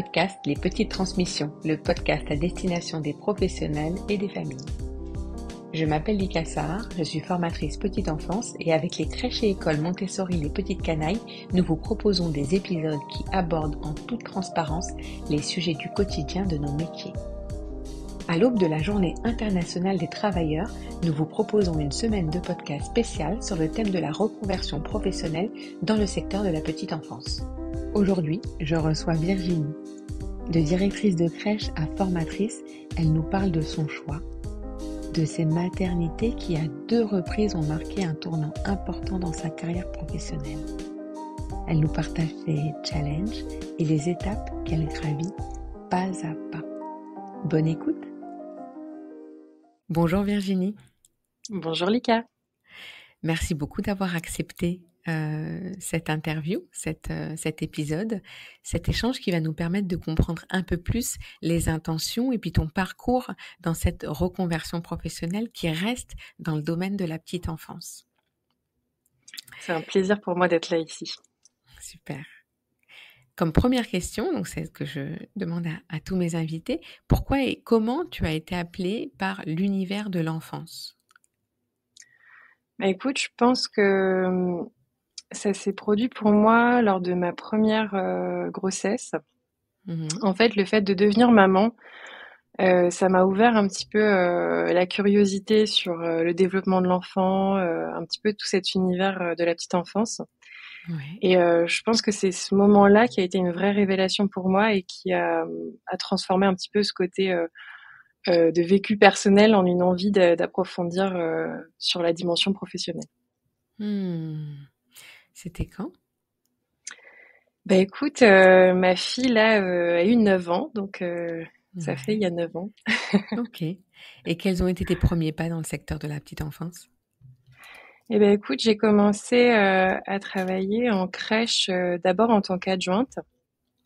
podcast Les Petites Transmissions, le podcast à destination des professionnels et des familles. Je m'appelle Lika Sahar, je suis formatrice petite enfance et avec les crèches et écoles Montessori Les Petites Canailles, nous vous proposons des épisodes qui abordent en toute transparence les sujets du quotidien de nos métiers. À l'aube de la Journée internationale des travailleurs, nous vous proposons une semaine de podcast spéciale sur le thème de la reconversion professionnelle dans le secteur de la petite enfance. Aujourd'hui, je reçois Virginie. De directrice de crèche à formatrice, elle nous parle de son choix, de ses maternités qui à 2 reprises ont marqué un tournant important dans sa carrière professionnelle. Elle nous partage ses challenges et les étapes qu'elle gravit pas à pas. Bonne écoute! Bonjour Virginie. Bonjour Lika. Merci beaucoup d'avoir accepté cette interview, cet épisode, cet échange qui va nous permettre de comprendre un peu plus les intentions et puis ton parcours dans cette reconversion professionnelle qui reste dans le domaine de la petite enfance. C'est un plaisir pour moi d'être là ici. Super. Comme première question, donc c'est ce que je demande à tous mes invités, pourquoi et comment tu as été appelée par l'univers de l'enfance ? Écoute, je pense que ça s'est produit pour moi lors de ma première grossesse. En fait, le fait de devenir maman, ça m'a ouvert un petit peu la curiosité sur le développement de l'enfant, un petit peu tout cet univers de la petite enfance. Ouais. Et je pense que c'est ce moment-là qui a été une vraie révélation pour moi et qui a transformé un petit peu ce côté de vécu personnel en une envie d'approfondir sur la dimension professionnelle. C'était quand ? Écoute, ma fille là a eu 9 ans, donc ça fait il y a 9 ans. Ok. Et quels ont été tes premiers pas dans le secteur de la petite enfance ? Écoute, j'ai commencé à travailler en crèche d'abord en tant qu'adjointe.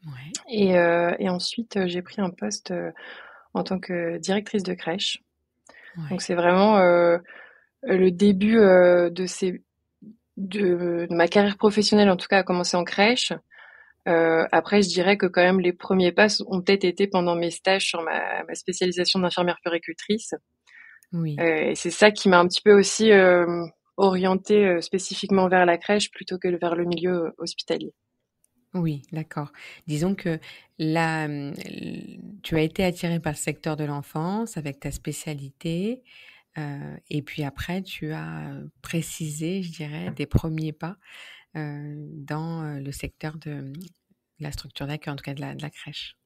Ouais. Et ensuite j'ai pris un poste en tant que directrice de crèche. Ouais. Donc c'est vraiment le début de ma carrière professionnelle, en tout cas, a commencé en crèche. Après, je dirais que quand même les premiers pas ont peut-être été pendant mes stages sur ma spécialisation d'infirmière puéricultrice. Oui. Et c'est ça qui m'a un petit peu aussi orientée spécifiquement vers la crèche plutôt que vers le milieu hospitalier. Oui, d'accord. Disons que là, tu as été attirée par le secteur de l'enfance avec ta spécialité, et puis après, tu as précisé, je dirais, des premiers pas dans le secteur de la structure d'accueil, en tout cas de la crèche.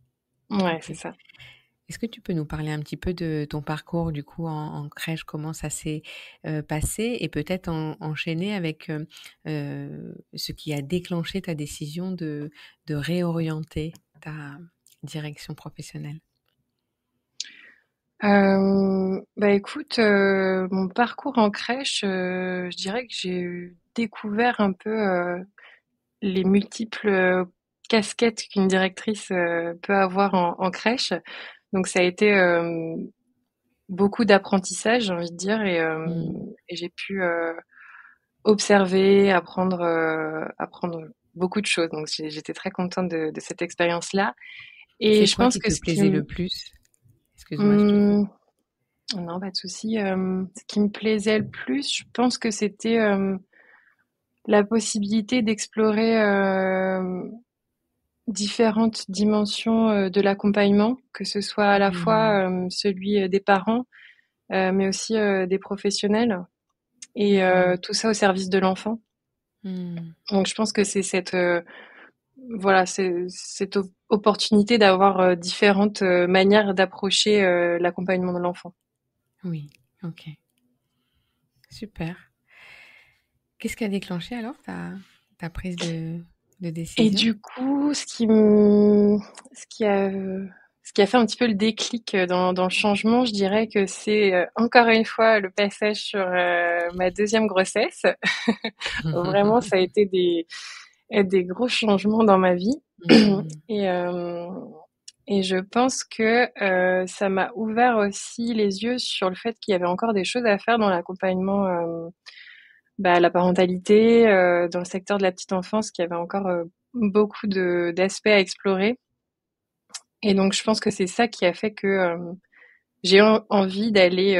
Ouais, Ok. c'est ça. Est-ce que tu peux nous parler un petit peu de ton parcours du coup en crèche, comment ça s'est passé et peut-être enchaîner avec ce qui a déclenché ta décision de réorienter ta direction professionnelle ? Écoute, mon parcours en crèche, je dirais que j'ai découvert un peu les multiples casquettes qu'une directrice peut avoir en crèche. Donc ça a été beaucoup d'apprentissage, j'ai envie de dire, et j'ai pu observer, apprendre beaucoup de choses. Donc j'étais très contente de cette expérience-là. Et C'est je quoi pense qui que te ce qui plaisait le plus ? Excuse-moi, je te coupe. non, pas de souci. Ce qui me plaisait le plus, je pense que c'était la possibilité d'explorer différentes dimensions de l'accompagnement, que ce soit à la fois celui des parents, mais aussi des professionnels, et tout ça au service de l'enfant. Donc je pense que c'est cette opportunité d'avoir différentes manières d'approcher l'accompagnement de l'enfant. Oui, ok. Super. Qu'est-ce qui a déclenché alors ta prise de Et décision ? du coup, ce qui a fait un petit peu le déclic dans le changement, je dirais que c'est encore une fois le passage sur ma deuxième grossesse. Vraiment, ça a été des gros changements dans ma vie. Et, euh, et je pense que ça m'a ouvert aussi les yeux sur le fait qu'il y avait encore des choses à faire dans l'accompagnement, la parentalité, dans le secteur de la petite enfance, qu'il y avait encore beaucoup d'aspects à explorer. Et donc, je pense que c'est ça qui a fait que j'ai envie d'aller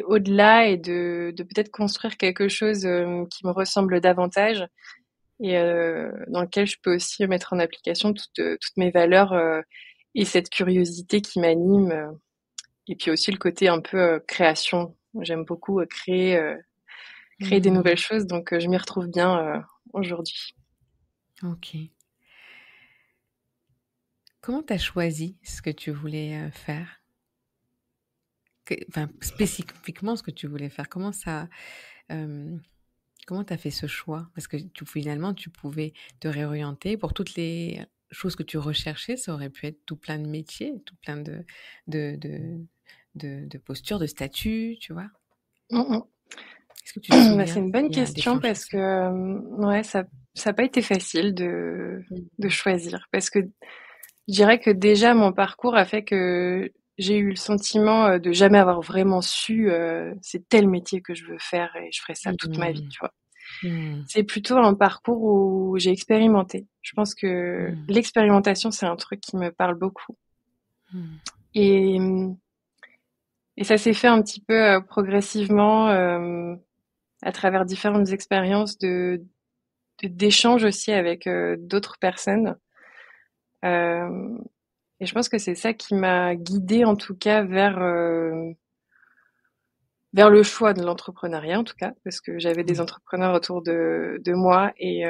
au-delà et de peut-être construire quelque chose qui me ressemble davantage et dans lequel je peux aussi mettre en application toutes mes valeurs et cette curiosité qui m'anime. Et puis aussi le côté un peu création. J'aime beaucoup créer des nouvelles Hmm, choses, donc je m'y retrouve bien aujourd'hui. ok. Comment tu as choisi ce que tu voulais faire? Enfin, spécifiquement ce que tu voulais faire. Euh, comment tu as fait ce choix? Parce que finalement, tu pouvais te réorienter pour toutes les choses que tu recherchais. Ça aurait pu être tout plein de métiers, tout plein de, de, de postures, de statuts, tu vois. Mm, Est-ce que tu te Bah, c'est souviens une bonne qui a question déclenché parce ça? que ouais, ça a pas été facile de Mhm. choisir parce que je dirais que déjà mon parcours a fait que j'ai eu le sentiment de jamais avoir vraiment su c'est tel métier que je veux faire et je ferai ça toute ma vie, Mhm. tu vois. Mhm. C'est plutôt un parcours où j'ai expérimenté. Je pense que Mhm. l'expérimentation, c'est un truc qui me parle beaucoup. Mhm. Et, et ça s'est fait un petit peu progressivement à travers différentes expériences d'échanges aussi avec d'autres personnes. Euh, et je pense que c'est ça qui m'a guidée en tout cas vers le choix de l'entrepreneuriat en tout cas, parce que j'avais des Oui. entrepreneurs autour de moi et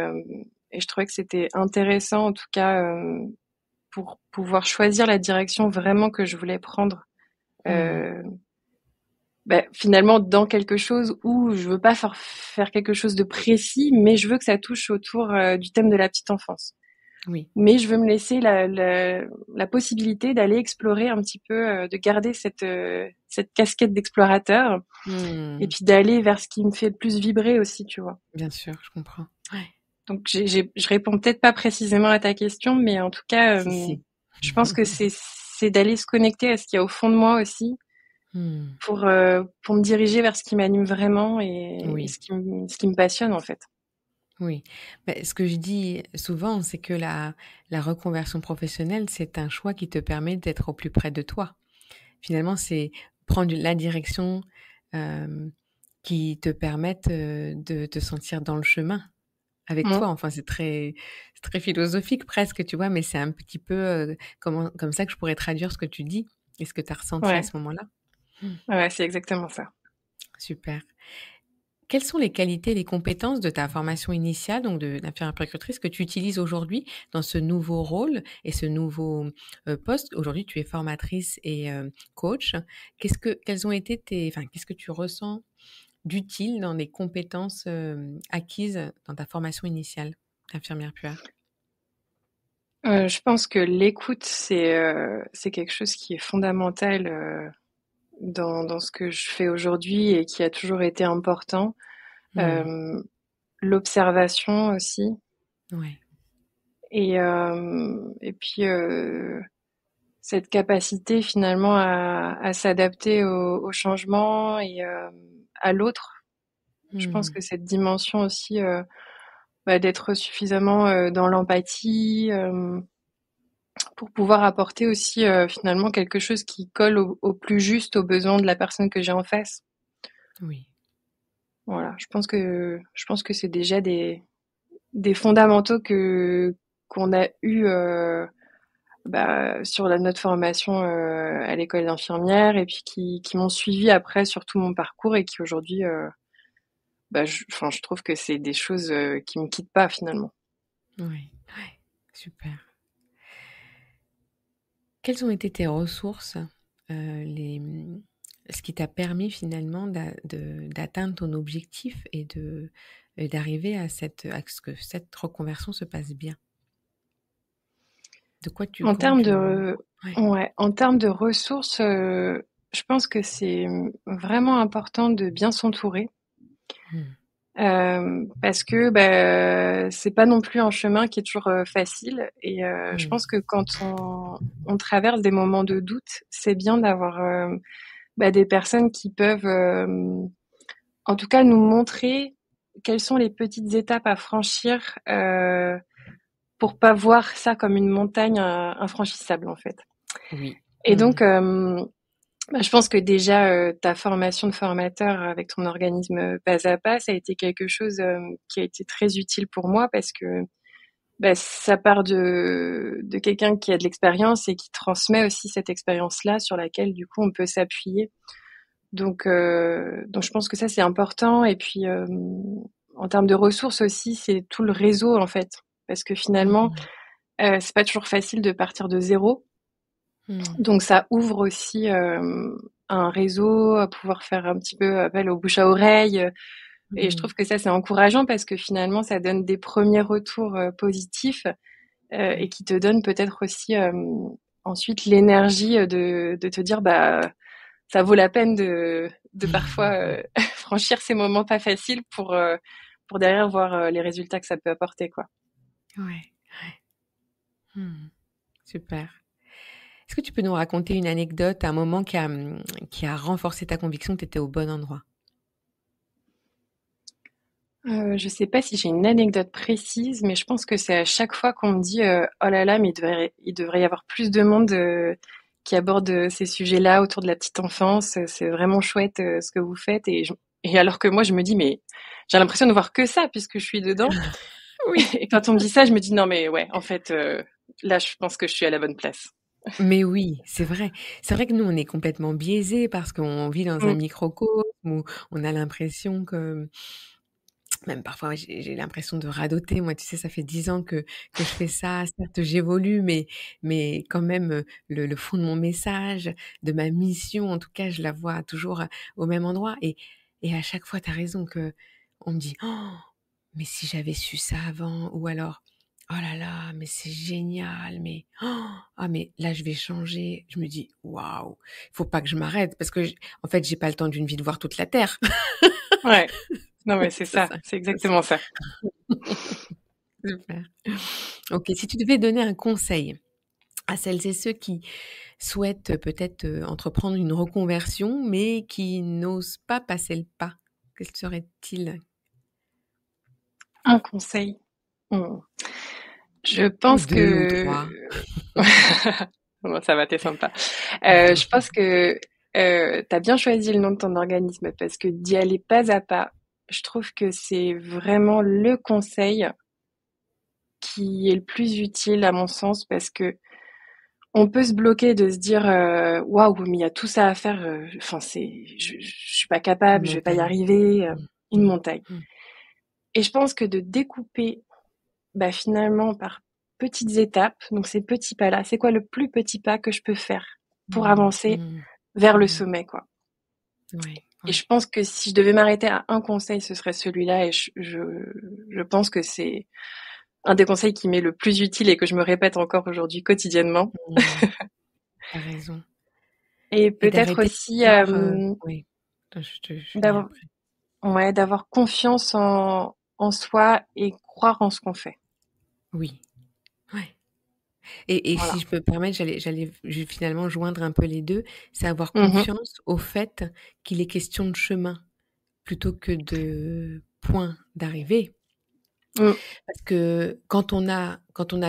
je trouvais que c'était intéressant en tout cas pour pouvoir choisir la direction vraiment que je voulais prendre. Mhm. Euh, finalement dans quelque chose où je veux pas faire quelque chose de précis, mais je veux que ça touche autour du thème de la petite enfance. Oui. Mais je veux me laisser la possibilité d'aller explorer un petit peu, de garder cette casquette d'explorateur et Mhm. puis d'aller vers ce qui me fait le plus vibrer aussi, tu vois. Bien sûr, je comprends. Ouais. Donc je réponds peut-être pas précisément à ta question, mais en tout cas, Si, si. je pense que c'est d'aller se connecter à ce qu'il y a au fond de moi aussi Mhm. pour me diriger vers ce qui m'anime vraiment et Oui. ce qui me passionne en fait. Oui. Beh, ce que je dis souvent, c'est que la reconversion professionnelle, c'est un choix qui te permet d'être au plus près de toi. Finalement, c'est prendre la direction hem, qui te permette, de te sentir dans le chemin avec Mmh. toi. Enfin, c'est très philosophique presque, tu vois? Mais c'est un petit peu, comme ça que je pourrais traduire ce que tu dis et ce que tu as ressenti à Ouais, ce moment-là. Mmh, ouais, c'est exactement ça. super. Quelles sont les qualités et les compétences de ta formation initiale, donc d'infirmière puéricultrice, que tu utilises aujourd'hui dans ce nouveau rôle et ce nouveau poste? Aujourd'hui, tu es formatrice et coach. Quelles ont été qu'est-ce que tu ressens d'utile dans les compétences acquises dans ta formation initiale d'infirmière puère? Je pense que l'écoute, c'est quelque chose qui est fondamental, dans ce que je fais aujourd'hui et qui a toujours été important. Hmm, Hem, L'observation aussi ouais. et puis, cette capacité finalement à s'adapter au changement et à l'autre. Je pense Hmm, que cette dimension aussi, d'être suffisamment, dans l'empathie, pour pouvoir apporter aussi, finalement quelque chose qui colle au plus juste aux besoins de la personne que j'ai en face. oui. Voilà, je pense que c'est déjà des fondamentaux que qu'on a eu sur notre formation à l'école d'infirmière et puis qui m'ont suivi après sur tout mon parcours et qui aujourd'hui, je trouve que c'est des choses qui me quittent pas finalement. Oui. Ouais. Super. Quelles ont été tes ressources, ce qui t'a permis finalement d'atteindre ton objectif et d'arriver à ce que cette reconversion se passe bien? En Comment termes tu de ouais. Ouais, en termes de ressources, je pense que c'est vraiment important de bien s'entourer. Mmh. Parce que c'est pas non plus un chemin qui est toujours facile et je Mmh. pense que quand on traverse des moments de doute, c'est bien d'avoir des personnes qui peuvent en tout cas nous montrer quelles sont les petites étapes à franchir pour pas voir ça comme une montagne infranchissable en fait. Oui. Et donc, je pense que déjà ta formation de formateur avec ton organisme Pas à Pas, ça a été quelque chose qui a été très utile pour moi parce que ça part de quelqu'un qui a de l'expérience et qui transmet aussi cette expérience-là sur laquelle du coup on peut s'appuyer. Donc je pense que ça c'est important. Et puis en termes de ressources aussi, c'est tout le réseau en fait, parce que finalement c'est pas toujours facile de partir de zéro. Donc ça ouvre aussi un réseau, à pouvoir faire un petit peu appel au bouche à oreille. Et je trouve que ça c'est encourageant parce que finalement ça donne des premiers retours positifs et qui te donne peut-être aussi ensuite l'énergie de te dire ça vaut la peine de parfois franchir ces moments pas faciles pour derrière voir les résultats que ça peut apporter, quoi. Ouais. Super. Est-ce que tu peux nous raconter une anecdote, un moment qui a renforcé ta conviction que tu étais au bon endroit? Je sais pas si j'ai une anecdote précise, mais je pense que c'est à chaque fois qu'on me dit oh là là, mais il devrait y avoir plus de monde qui aborde ces sujets-là autour de la petite enfance. C'est vraiment chouette ce que vous faites. Et alors que moi, je me dis, mais j'ai l'impression de voir que ça puisque je suis dedans. Oui. Et quand on me dit ça, je me dis non, mais ouais, en fait, là, je pense que je suis à la bonne place. Mais oui, c'est vrai. C'est vrai que nous, on est complètement biaisés parce qu'on vit dans un Mm, microcosme où on a l'impression que, même parfois, j'ai l'impression de radoter. Moi, tu sais, ça fait 10 ans que je fais ça. Certes, j'évolue, mais quand même, le fond de mon message, de ma mission, en tout cas, je la vois toujours au même endroit. Et à chaque fois, tu as raison que on me dit, oh, mais si j'avais su ça avant, ou alors, oh là là, mais c'est génial, mais, oh, ah, mais là, je vais changer. Je me dis, waouh, faut pas que je m'arrête parce que, en fait, j'ai pas le temps d'une vie de voir toute la terre. ouais, non, mais c'est C'est ça, ça. c'est exactement ça. Super. Ok, si tu devais donner un conseil à celles et ceux qui souhaitent peut-être entreprendre une reconversion, mais qui n'osent pas passer le pas, quel serait-il? Un conseil. Mm. Je Ou pense deux, ou que trois. bon, ça va, t'es sympa. Je pense que tu as bien choisi le nom de ton organisme parce que d'y aller pas à pas, je trouve que c'est vraiment le conseil qui est le plus utile à mon sens parce que on peut se bloquer de se dire waouh, mais il y a tout ça à faire. Enfin, je suis pas Une capable, je vais pas y montagne. arriver. Mm, Une mm, montagne. mm, Et je pense que de découper, finalement par petites étapes, donc ces petits pas-là, c'est quoi le plus petit pas que je peux faire pour mm, avancer mm, vers le mm. sommet, quoi. Ouais, Et je ouais. pense que si je devais m'arrêter à un conseil, ce serait celui-là. Et je pense que c'est un des conseils qui m'est le plus utile et que je me répète encore aujourd'hui quotidiennement. Mm, t'as raison. Et Et peut-être d'arrêter aussi de voir, oui, je finis d'avoir, après. ouais, d'avoir confiance en soi et croire en ce qu'on fait. Oui, ouais. Et si Voilà. je peux me permettre, finalement joindre un peu les 2, c'est avoir Mhm. confiance au fait qu'il est question de chemin plutôt que de point d'arrivée. Mm. Parce que quand on a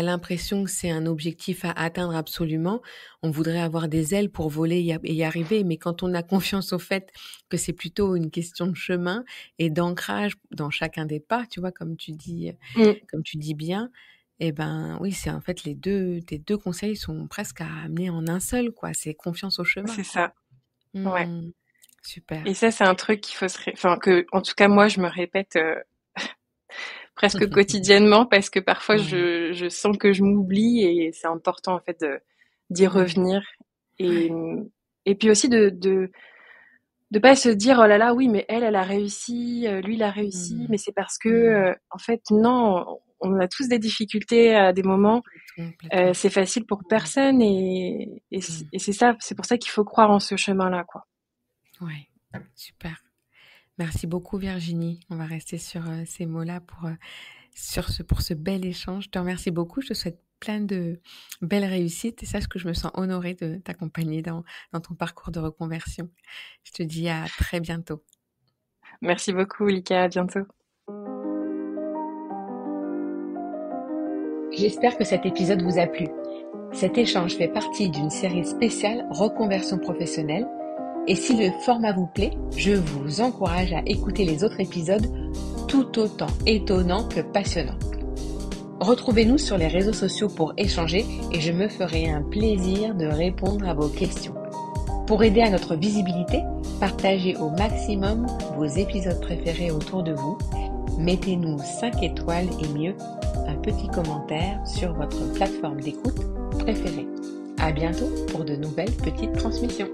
l'impression que c'est un objectif à atteindre absolument, on voudrait avoir des ailes pour voler et y arriver. Mais quand on a confiance au fait que c'est plutôt une question de chemin et d'ancrage dans chacun des pas, tu vois, Mm. comme tu dis bien, eh ben oui, c'est en fait tes 2 conseils sont presque à amener en un seul, quoi. C'est confiance au chemin, C'est quoi. ça. Ouais. Mmh. Super. Et ça, c'est un truc qu'il faut enfin, que, en tout cas, moi, je me répète presque quotidiennement parce que parfois, Ouais, je sens que je m'oublie et c'est important, en fait, d'y ouais, revenir. Et, ouais. et puis aussi de pas se dire, oh là là, oui, mais elle a réussi, lui, il a réussi, Mmh. mais c'est parce que, Mmh. en fait, non, on a tous des difficultés à des moments. Complètement. C'est facile pour Mmh. personne Mmh. et c'est ça, c'est pour ça qu'il faut croire en ce chemin-là, quoi. Ouais, super. Merci beaucoup Virginie. On va rester sur ces mots-là pour ce bel échange. Je te remercie beaucoup. Je te souhaite plein de belles réussites et sache que je me sens honorée de t'accompagner dans ton parcours de reconversion. Je te dis à très bientôt. Merci beaucoup, Lika, à bientôt. J'espère que cet épisode vous a plu. Cet échange fait partie d'une série spéciale reconversion professionnelle et si le format vous plaît, je vous encourage à écouter les autres épisodes tout autant étonnants que passionnants. Retrouvez-nous sur les réseaux sociaux pour échanger et je me ferai un plaisir de répondre à vos questions. Pour aider à notre visibilité, partagez au maximum vos épisodes préférés autour de vous. Mettez-nous 5 étoiles et mieux, un petit commentaire sur votre plateforme d'écoute préférée. À bientôt pour de nouvelles petites transmissions.